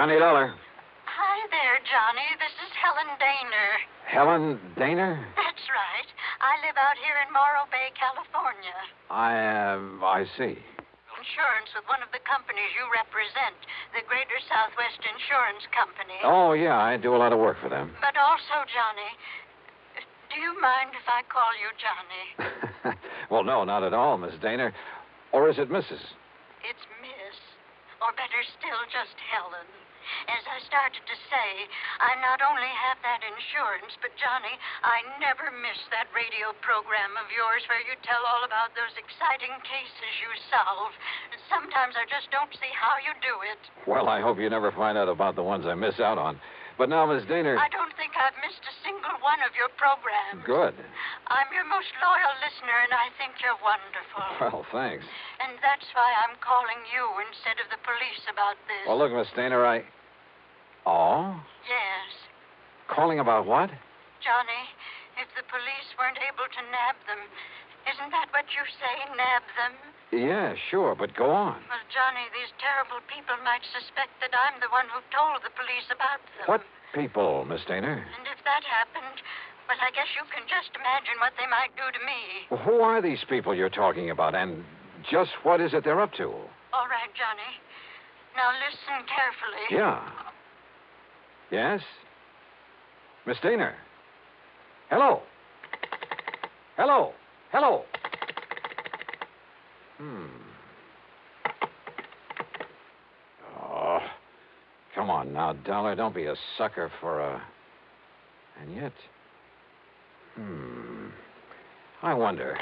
Johnny Dollar. Hi there, Johnny. This is Helen Daner. Helen Daner? That's right. I live out here in Morro Bay, California. I see. Insurance with one of the companies you represent, the Greater Southwest Insurance Company. Oh, yeah, I do a lot of work for them. But also, Johnny, do you mind if I call you Johnny? Well, no, not at all, Miss Daner. Or is it Mrs.? It's Miss. Or better still, just Helen. As I started to say, I not only have that insurance, but, Johnny, I never miss that radio program of yours where you tell all about those exciting cases you solve. Sometimes I just don't see how you do it. Well, I hope you never find out about the ones I miss out on. But now, Miss Daner... I don't think I've missed a single one of your programs. Good. I'm your most loyal listener, and I think you're wonderful. Well, thanks. And that's why I'm calling you instead of the police about this. Well, look, Miss Daner, Oh? Yes. Calling about what? Johnny, if the police weren't able to nab them, isn't that what you say, nab them? Yeah, sure, but go on. Well, Johnny, these terrible people might suspect that I'm the one who told the police about them. What people, Miss Daner? And if that happened, well, I guess you can just imagine what they might do to me. Well, who are these people you're talking about, and just what is it they're up to? All right, Johnny. Now listen carefully. Yeah. Yes? Miss Daner? Hello? Hello? Hello? Oh, come on now, Dollar. Don't be a sucker for a... And yet... I wonder...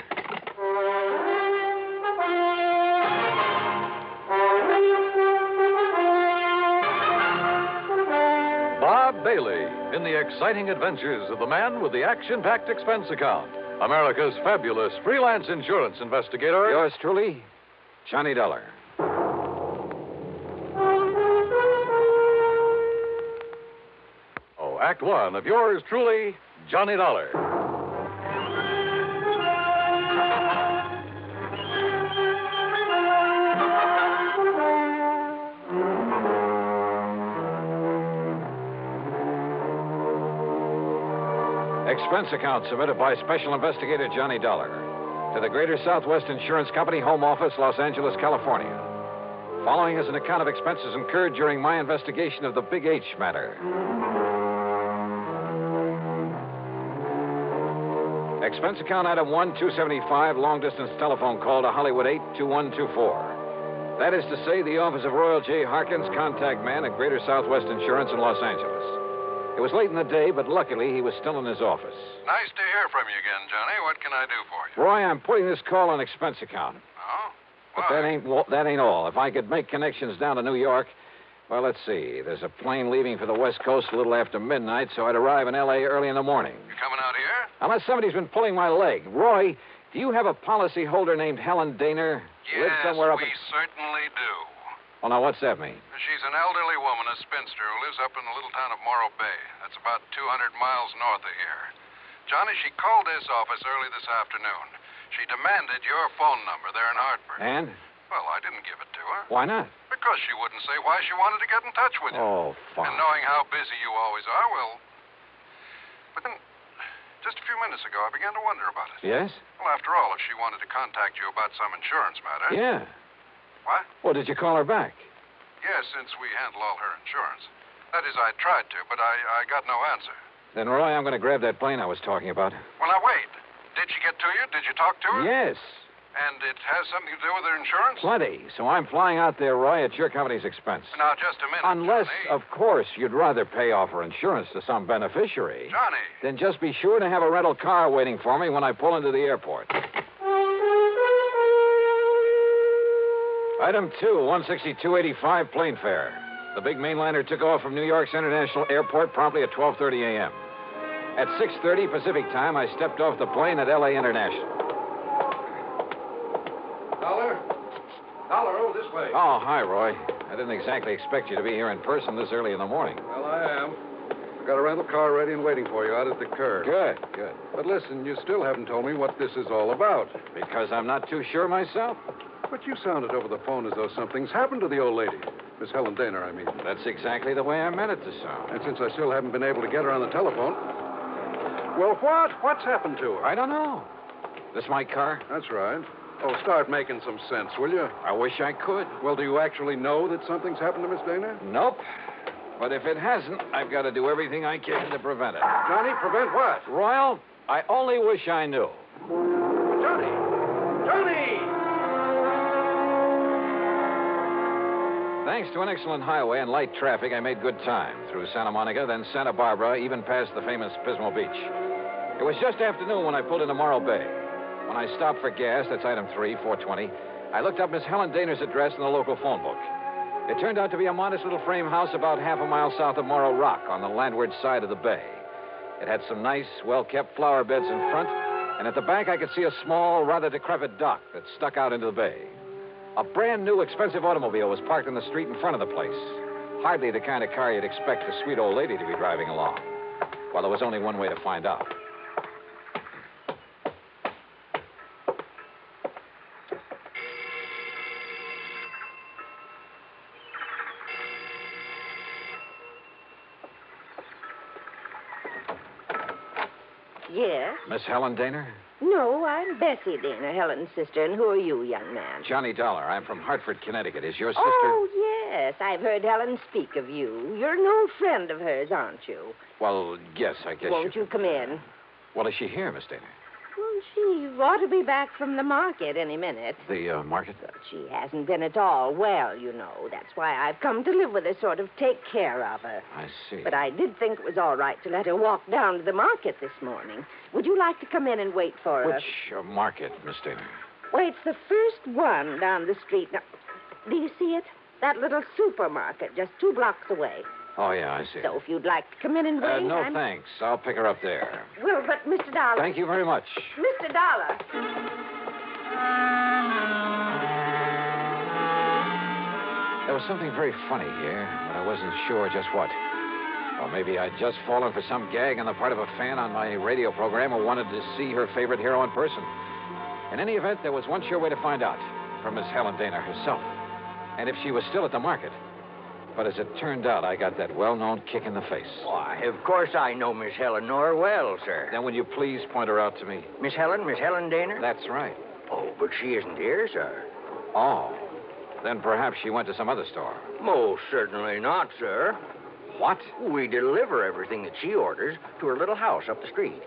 Bob Bailey in the exciting adventures of the man with the action-packed expense account. America's fabulous freelance insurance investigator. Yours truly, Johnny Dollar. Oh, Act One of yours truly, Johnny Dollar. Expense account submitted by Special Investigator Johnny Dollar to the Greater Southwest Insurance Company, Home Office, Los Angeles, California. Following is an account of expenses incurred during my investigation of the Big H matter. Expense account item 1275, long-distance telephone call to Hollywood 82124. That is to say, the office of Royal J. Harkins, contact man at Greater Southwest Insurance in Los Angeles. It was late in the day, but luckily he was still in his office. Nice to hear from you again, Johnny. What can I do for you? Roy, I'm putting this call on expense account. Oh? But that ain't all. If I could make connections down to New York, well, let's see. There's a plane leaving for the West Coast a little after midnight, so I'd arrive in L.A. early in the morning. You coming out here? Unless somebody's been pulling my leg. Roy, do you have a policy holder named Helen Daner? Yes, somewhere up we certainly do. Well, now, what's that mean? She's an elderly woman, a spinster, who lives up in the little town of Morro Bay. That's about 200 miles north of here. Johnny, she called this office early this afternoon. She demanded your phone number there in Hartford. And? Well, I didn't give it to her. Why not? Because she wouldn't say why she wanted to get in touch with you. Oh, fine. And knowing how busy you always are, well... But then, just a few minutes ago, I began to wonder about it. Yes? Well, after all, if she wanted to contact you about some insurance matter... Yeah. What? Well, did you call her back? Yes, since we handle all her insurance. That is, I tried to, but I got no answer. Then, Roy, I'm going to grab that plane I was talking about. Well, now, wait. Did she get to you? Did you talk to her? Yes. And it has something to do with her insurance? Plenty. So I'm flying out there, Roy, at your company's expense. Now, just a minute, Unless, Johnny. of course, you'd rather pay off her insurance to some beneficiary. Johnny. Then just be sure to have a rental car waiting for me when I pull into the airport. Item 2, 162.85 plane fare. The big mainliner took off from New York's International Airport promptly at 12:30 a.m. At 6:30 Pacific time, I stepped off the plane at L.A. International. Dollar, this way. Oh, hi, Roy. I didn't exactly expect you to be here in person this early in the morning. Well, I am. I've got a rental car ready and waiting for you out at the curb. Good. But listen, you still haven't told me what this is all about. Because I'm not too sure myself. But you sounded over the phone as though something's happened to the old lady. Miss Helen Daner, I mean. That's exactly the way I meant it to sound. And since I still haven't been able to get her on the telephone... Well, what? What's happened to her? I don't know. This my car? That's right. Oh, start making some sense, will you? I wish I could. Well, do you actually know that something's happened to Miss Daner? Nope. But if it hasn't, I've got to do everything I can to prevent it. Johnny, prevent what? Royal, I only wish I knew. Johnny! Johnny! Thanks to an excellent highway and light traffic, I made good time through Santa Monica, then Santa Barbara, even past the famous Pismo Beach. It was just afternoon when I pulled into Morro Bay. When I stopped for gas, that's item 3, 420, I looked up Miss Helen Daner's address in the local phone book. It turned out to be a modest little frame house about half a mile south of Morro Rock on the landward side of the bay. It had some nice, well-kept flower beds in front, and at the back I could see a small, rather decrepit dock that stuck out into the bay. A brand new, expensive automobile was parked in the street in front of the place. Hardly the kind of car you'd expect a sweet old lady to be driving along. Well, there was only one way to find out. Yes? Miss Helen Daner? No, I'm Bessie Daner, Helen's sister. And who are you, young man? Johnny Dollar. I'm from Hartford, Connecticut. Is your sister... Oh, yes. I've heard Helen speak of you. You're an old friend of hers, aren't you? Well, yes, I guess Won't you come in? Well, is she here, Miss Daner? Well, she ought to be back from the market any minute. The market? But she hasn't been at all well, you know. That's why I've come to live with her, sort of take care of her. I see. But I did think it was all right to let her walk down to the market this morning. Would you like to come in and wait for her? Which market, Miss Daner? Well, it's the first one down the street. Now, do you see it? That little supermarket just 2 blocks away. Oh, yeah, I see. So if you'd like to come in and wait... No, thanks. I'll pick her up there. Well, but Mr. Dollar... Thank you very much. Mr. Dollar... There was something very funny here, but I wasn't sure just what. Or maybe I'd just fallen for some gag on the part of a fan on my radio program who wanted to see her favorite hero in person. In any event, there was one sure way to find out, from Miss Helen Daner herself. And if she was still at the market. But as it turned out, I got that well-known kick in the face. Why, of course I know Miss Eleanor well, sir. Then will you please point her out to me? Miss Helen Daner? That's right. Oh, but she isn't here, sir. Oh. Then perhaps she went to some other store. Most certainly not, sir. What? We deliver everything that she orders to her little house up the street.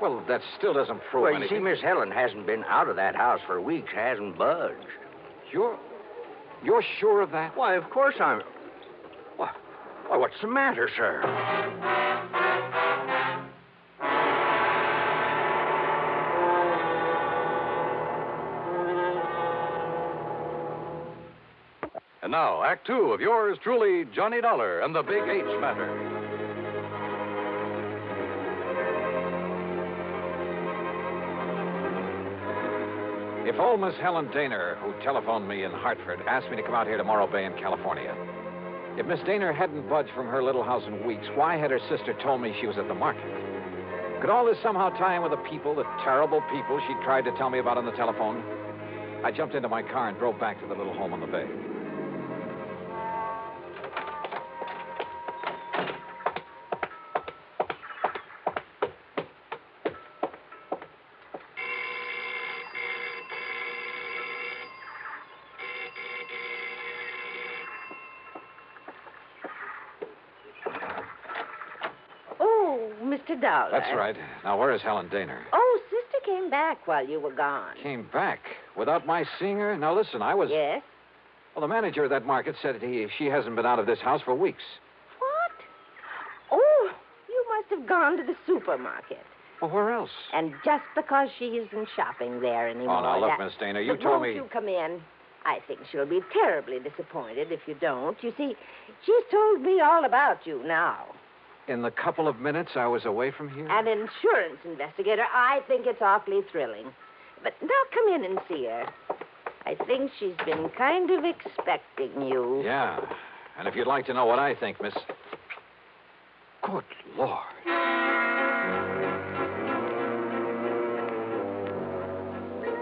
Well, that still doesn't prove Well, you anything. see, Miss Helen hasn't been out of that house for weeks, hasn't budged. You're sure of that? Why, of course I'm... Why, what's the matter, sir? And now, Act 2 of yours truly, Johnny Dollar and the Big H Matter. If old Miss Helen Daner, who telephoned me in Hartford, asked me to come out here to Morro Bay in California, if Miss Daner hadn't budged from her little house in weeks, why had her sister told me she was at the market? Could all this somehow tie in with the terrible people she tried to tell me about on the telephone? I jumped into my car and drove back to the little home on the bay. Mr. Dollar. That's right. Now, where is Helen Daner? Oh, Sister came back while you were gone. Came back? Without my seeing her? Now, listen, I was... Yes? Well, the manager of that market said she hasn't been out of this house for weeks. What? Oh, you must have gone to the supermarket. Well, where else? And just because she isn't shopping there anymore... Oh, now, look, Miss Daner, you But told me... Won't you come in? I think she'll be terribly disappointed if you don't. You see, she's told me all about you now. In the couple of minutes I was away from here? An insurance investigator. I think it's awfully thrilling. But now come in and see her. I think she's been kind of expecting you. Yeah. And if you'd like to know what I think, Miss... Good Lord.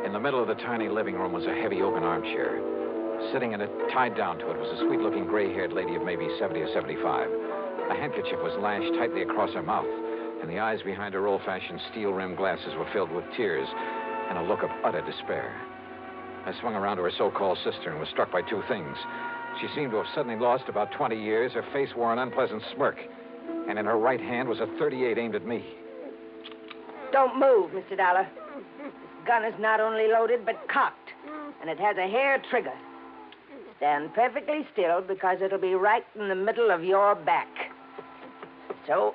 In the middle of the tiny living room was a heavy oaken armchair. Sitting in it, tied down to it, was a sweet-looking gray-haired lady of maybe 70 or 75. A handkerchief was lashed tightly across her mouth, and the eyes behind her old-fashioned steel-rimmed glasses were filled with tears and a look of utter despair. I swung around to her so-called sister and was struck by two things. She seemed to have suddenly lost about 20 years. Her face wore an unpleasant smirk, and in her right hand was a .38 aimed at me. Don't move, Mr. Dollar. This gun is not only loaded, but cocked, and it has a hair trigger. Stand perfectly still, because it'll be right in the middle of your back. So,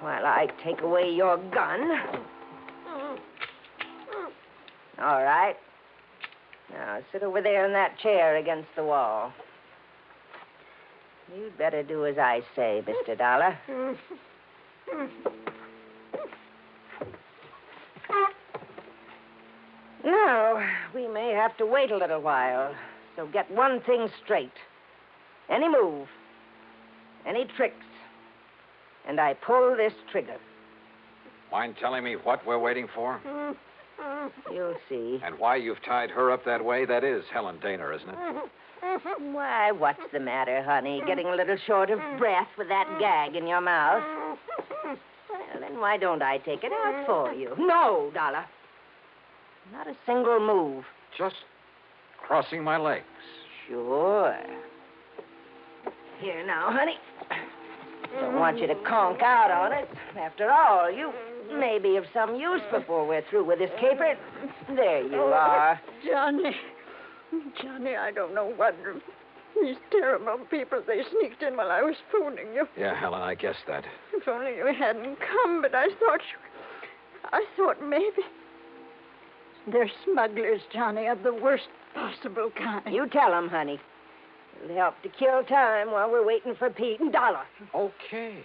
while I take away your gun... All right. Now, sit over there in that chair against the wall. You'd better do as I say, Mr. Dollar. Now, we may have to wait a little while, so get one thing straight. Any move, any tricks, and I pull this trigger. Mind telling me what we're waiting for? You'll see. And why you've tied her up that way? That is Helen Daner, isn't it? Why, what's the matter, honey? Getting a little short of breath with that gag in your mouth? Well, then why don't I take it out for you? No, Dollar. Not a single move. Just crossing my legs. Sure. Here now, honey. Don't want you to conk out on it. After all, you may be of some use before we're through with this caper. There you are. Johnny, I don't know what. These terrible people, they sneaked in while I was phoning you. Yeah, Helen, I guessed that. If only you hadn't come, but I thought maybe. They're smugglers, Johnny, of the worst possible kind. You tell them, honey. It'll help to kill time while we're waiting for Pete and Dollar. Okay.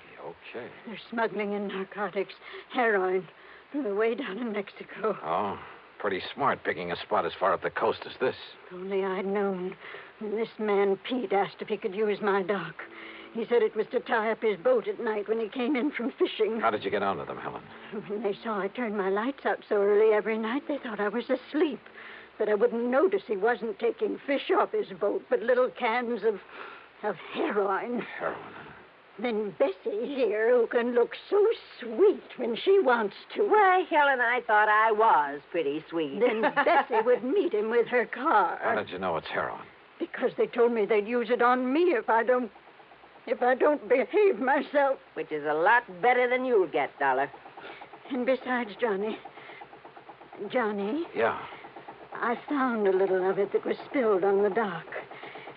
They're smuggling in narcotics, heroin, from the way down in Mexico. Oh, pretty smart picking a spot as far up the coast as this. If only I'd known. When this man, Pete, asked if he could use my dock. He said it was to tie up his boat at night when he came in from fishing. How did you get onto them, Helen? When they saw I turned my lights out so early every night, they thought I was asleep. That I wouldn't notice he wasn't taking fish off his boat, but little cans of heroin. Heroin? Then Bessie here, who can look so sweet when she wants to. Why, Helen, I thought I was pretty sweet. Then Bessie would meet him with her car. How did you know it's heroin? Because they told me they'd use it on me if I don't behave myself. Which is a lot better than you'll get, Dollar. And besides, Johnny. Yeah. I found a little of it that was spilled on the dock.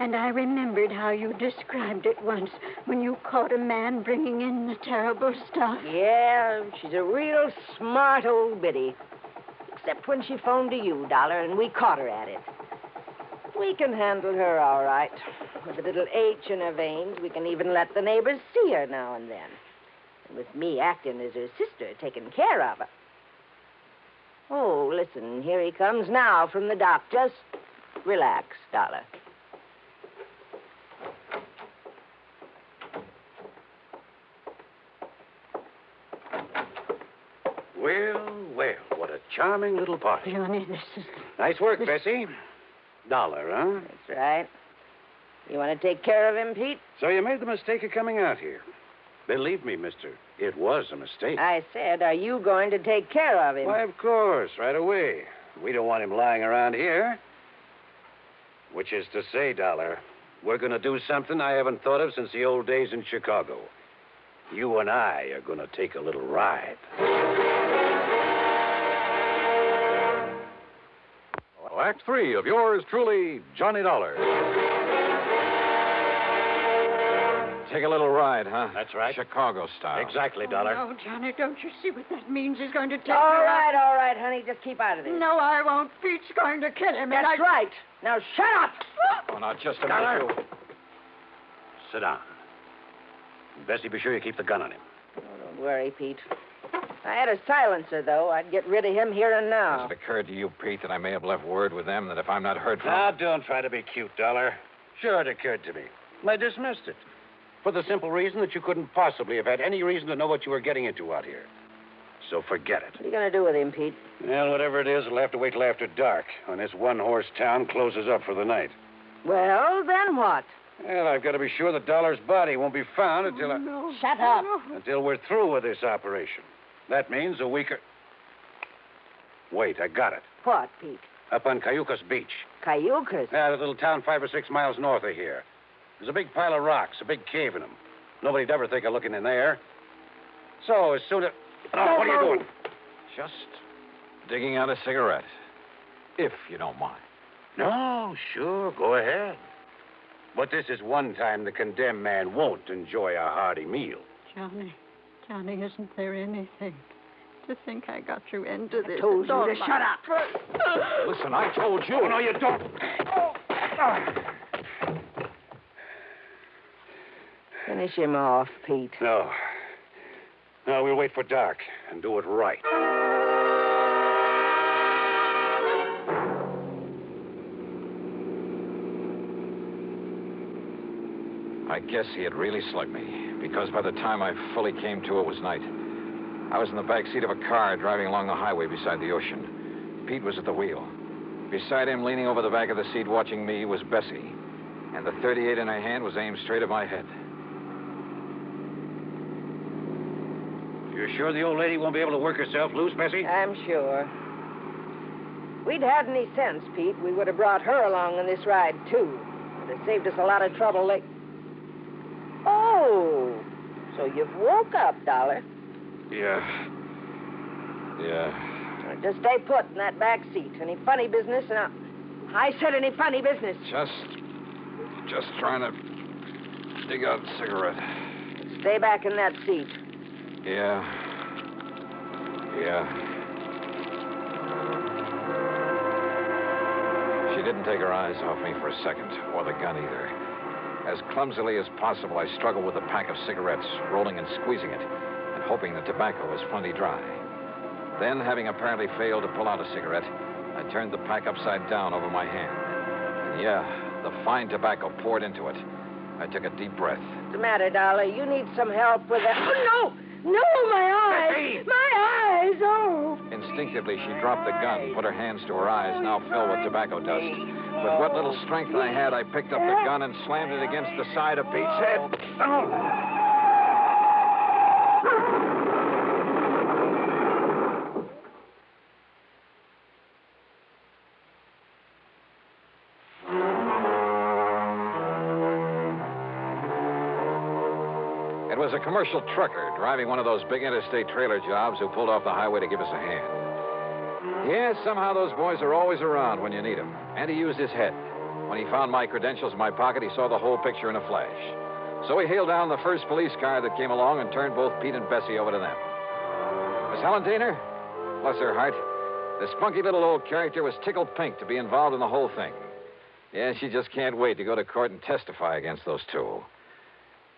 And I remembered how you described it once when you caught a man bringing in the terrible stuff. Yeah, she's a real smart old biddy. Except when she phoned to you, Dollar, and we caught her at it. We can handle her all right. With a little H in her veins, we can even let the neighbors see her now and then. And with me acting as her sister, taking care of her. Oh, listen, here he comes now from the dock. Just relax, Dollar. Well, what a charming little party. Johnny, this is... Nice work, Bessie. Dollar, huh? That's right. You want to take care of him, Pete? So you made the mistake of coming out here. Believe me, mister, it was a mistake. I said, are you going to take care of him? Why, of course, right away. We don't want him lying around here. Which is to say, Dollar, we're going to do something I haven't thought of since the old days in Chicago. You and I are going to take a little ride. Act 3 of yours truly, Johnny Dollar. Take a little ride, huh? That's right. Chicago style. Exactly, Dollar. No, Johnny, don't you see what that means? He's going to take All her right, honey. Just keep out of this. No, I won't. Pete's going to kill him. That's right. Now, shut up. Oh, now, just a Dollar. minute. Sit down. Bessie, be sure you keep the gun on him. Oh, don't worry, Pete. If I had a silencer, though, I'd get rid of him here and now. Has it occurred to you, Pete, that I may have left word with them that if I'm not heard from... Now, don't try to be cute, Dollar. Sure, it occurred to me. I dismissed it. For the simple reason that you couldn't possibly have had any reason to know what you were getting into out here. so forget it. What are you going to do with him, Pete? Well, whatever it is, we'll have to wait till after dark when this one-horse town closes up for the night. Well, then what? Well, I've got to be sure that Dollar's body won't be found until Shut up. until we're through with this operation. That means a week or... Wait, I got it. What, Pete? Up on Cayucas Beach. Cayucas? Yeah, that little town 5 or 6 miles north of here. There's a big pile of rocks, a big cave in them. Nobody'd ever think of looking in there. So, as soon as... Oh, what are you doing? Just digging out a cigarette, if you don't mind. No, sure, go ahead. But this is one time the condemned man won't enjoy a hearty meal. Johnny, isn't there anything? To think I got you into this. I told you to shut up. Listen, I told you. Oh, no, you don't. Finish him off, Pete. No. No, we'll wait for dark and do it right. I guess he had really slugged me, because by the time I fully came to, it was night. I was in the back seat of a car driving along the highway beside the ocean. Pete was at the wheel. Beside him, leaning over the back of the seat watching me, was Bessie. And the .38 in her hand was aimed straight at my head. You're sure the old lady won't be able to work herself loose, Bessie? I'm sure. If we'd had any sense, Pete, we would have brought her along on this ride, too. It would have saved us a lot of trouble. Oh, so you've woke up, Dollar. Yeah. Just stay put in that back seat. Any funny business? Now, I said any funny business. Just trying to dig out a cigarette. Stay back in that seat. Yeah. She didn't take her eyes off me for a second, or the gun either. As clumsily as possible, I struggled with a pack of cigarettes, rolling and squeezing it, and hoping the tobacco was plenty dry. Then, having apparently failed to pull out a cigarette, I turned the pack upside down over my hand. And yeah, the fine tobacco poured into it. I took a deep breath. What's the matter, Dollar? You need some help with that. Oh, no, my eyes! Bessie! My eyes! Oh! Instinctively, she dropped the gun, put her hands to her eyes, now filled with tobacco dust. With what little strength I had, I picked up the gun and slammed it against the side of Pete's head. It was a commercial trucker driving one of those big interstate trailer jobs who pulled off the highway to give us a hand. Yeah, somehow those boys are always around when you need them. And he used his head. When he found my credentials in my pocket, he saw the whole picture in a flash. So he hailed down the first police car that came along and turned both Pete and Bessie over to them. Miss Helen Daner, bless her heart, this spunky little old character was tickled pink to be involved in the whole thing. Yeah, she just can't wait to go to court and testify against those two.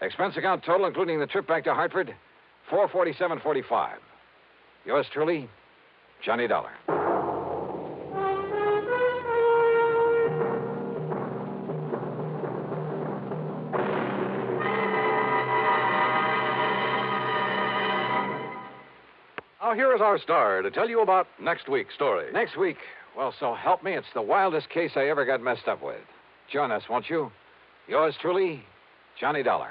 Expense account total, including the trip back to Hartford, $447.45. Yours truly, Johnny Dollar. Now, here is our star to tell you about next week's story. Next week, well, so help me, it's the wildest case I ever got messed up with. Join us, won't you? Yours truly, Johnny Dollar.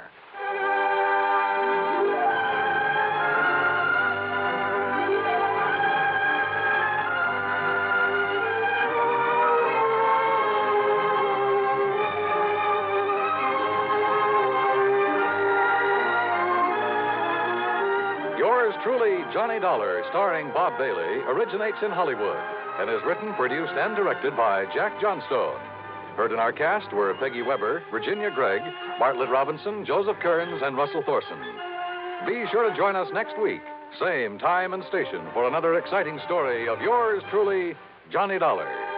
Yours truly, Johnny Dollar, starring Bob Bailey, originates in Hollywood and is written, produced, and directed by Jack Johnstone. Heard in our cast were Peggy Weber, Virginia Gregg, Bartlett Robinson, Joseph Kearns, and Russell Thorson. Be sure to join us next week, same time and station, for another exciting story of yours truly, Johnny Dollar.